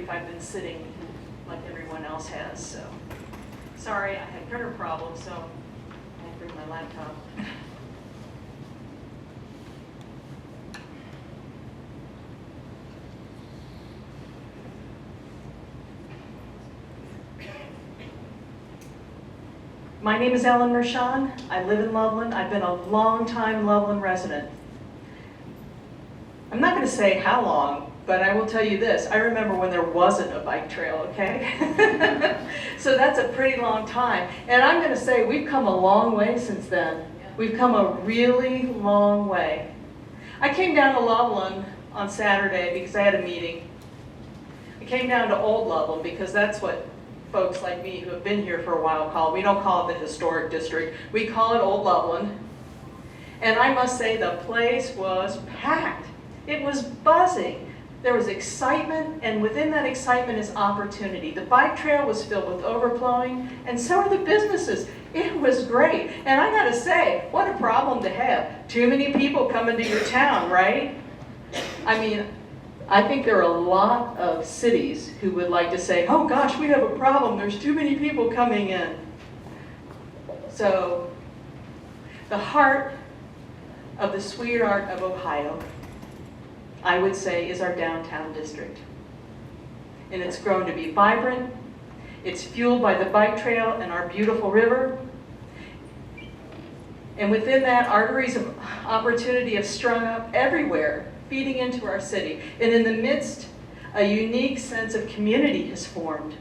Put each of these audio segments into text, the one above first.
if I've been sitting like everyone else has, so. Sorry, I had printer problems, so I had to bring my laptop. My name is Ellen Mershon. I live in Loveland. I've been a long-time Loveland resident. I'm not going to say how long, but I will tell you this. I remember when there wasn't a bike trail, okay? So that's a pretty long time. And I'm going to say we've come a long way since then. We've come a really long way. I came down to Loveland on Saturday because I had a meeting. I came down to Old Loveland because that's what folks like me who have been here for a while call it. We don't call it the historic district. We call it Old Loveland. And I must say the place was packed. It was buzzing. There was excitement, and within that excitement is opportunity. The bike trail was filled with overflowing, and so are the businesses. It was great. And I gotta say, what a problem to have. Too many people coming to your town, right? I mean, I think there are a lot of cities who would like to say, oh gosh, we have a problem. There's too many people coming in. So, the heart of the sweetheart of Ohio, I would say, is our downtown district. And it's grown to be vibrant. It's fueled by the bike trail and our beautiful river. And within that, arteries of opportunity have sprung up everywhere, feeding into our city. And in the midst, a unique sense of community has formed.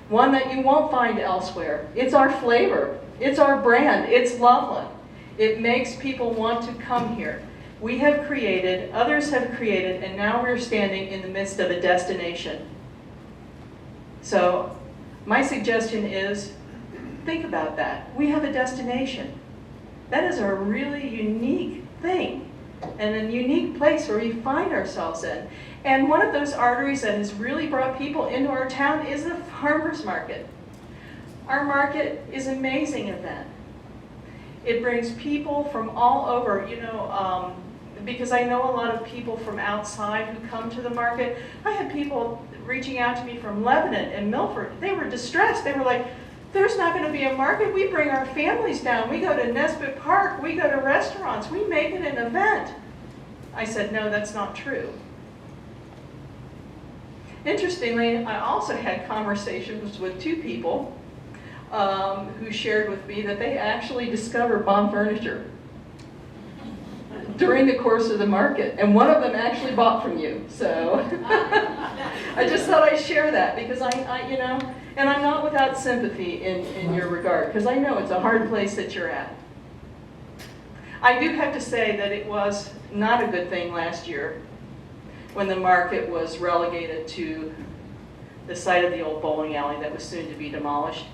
One that you won't find elsewhere. It's our flavor. It's our brand. It's Loveland. It makes people want to come here. We have created, others have created, and now we're standing in the midst of a destination. So my suggestion is, think about that. We have a destination. That is a really unique thing and a unique place where we find ourselves in. And one of those arteries that has really brought people into our town is the farmers market. Our market is an amazing event. It brings people from all over, because I know a lot of people from outside who come to the market. I had people reaching out to me from Lebanon and Milford. They were distressed. They were like, there's not going to be a market. We bring our families down. We go to Nesbitt Park. We go to restaurants. We make it an event. I said, no, that's not true. Interestingly, I also had conversations with two people who shared with me that they actually discovered Bomb Furniture during the course of the market, and one of them actually bought from you. So I just thought I'd share that because and I'm not without sympathy in your regard, because I know it's a hard place that you're at. I do have to say that it was not a good thing last year when the market was relegated to the site of the old bowling alley that was soon to be demolished.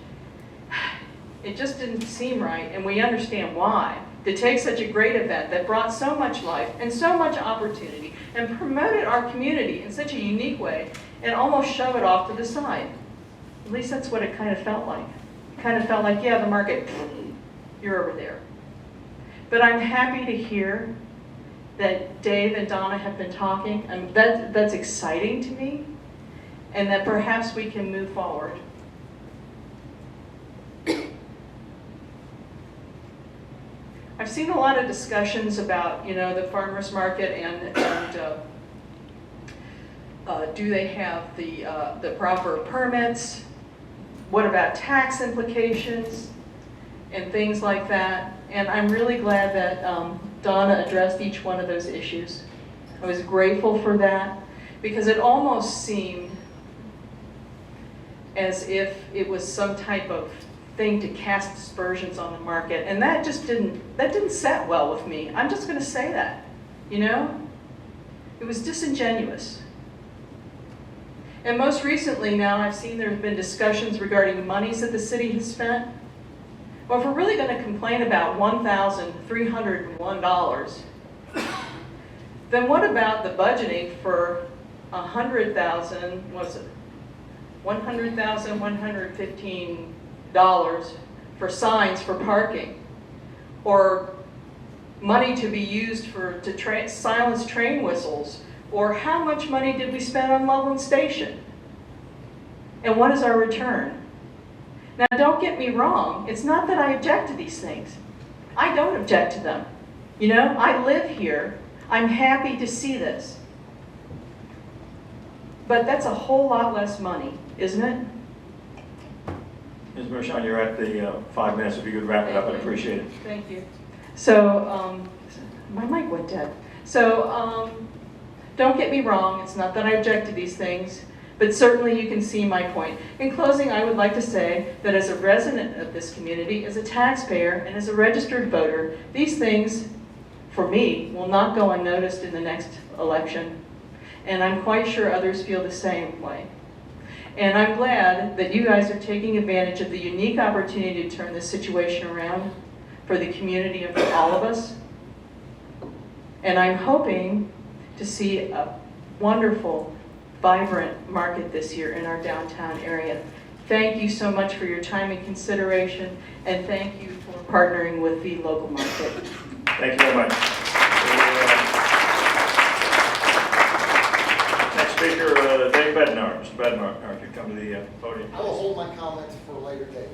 It just didn't seem right, and we understand why. To take such a great event that brought so much life and so much opportunity and promoted our community in such a unique way and almost shove it off to the side. At least that's what it kind of felt like. It kind of felt like, yeah, the market, you're over there. But I'm happy to hear that Dave and Donna have been talking, and that's exciting to me, and that perhaps we can move forward. I've seen a lot of discussions about, the farmers market and do they have the proper permits? What about tax implications and things like that? And I'm really glad that Donna addressed each one of those issues. I was grateful for that because it almost seemed as if it was some type of thing to cast aspersions on the market, and that didn't set well with me. I'm just going to say that, It was disingenuous. And most recently now, I've seen there have been discussions regarding monies that the city has spent. Well, if we're really going to complain about $1,301, then what about the budgeting for $115 for signs for parking, or money to be used to silence train whistles, Or how much money did we spend on Loveland Station? And what is our return? Now, don't get me wrong. It's not that I object to these things. I don't object to them. You know, I live here. I'm happy to see this. But that's a whole lot less money, isn't it? Ms. Mershon, you're at the 5 minutes. If you could wrap it up, I'd appreciate it. Thank you. So, my mic went dead. So, don't get me wrong. It's not that I object to these things, but certainly you can see my point. In closing, I would like to say that as a resident of this community, as a taxpayer, and as a registered voter, these things, for me, will not go unnoticed in the next election. And I'm quite sure others feel the same way. And I'm glad that you guys are taking advantage of the unique opportunity to turn this situation around for the community and for all of us. And I'm hoping to see a wonderful, vibrant market this year in our downtown area. Thank you so much for your time and consideration, and thank you for partnering with the local market. Thank you very much. Next speaker, Dave Bednar. Mr. Bednar, if you come to the podium. I will hold my comments for a later date.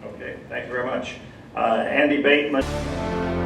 Okay, thank you very much. Andy Bateman.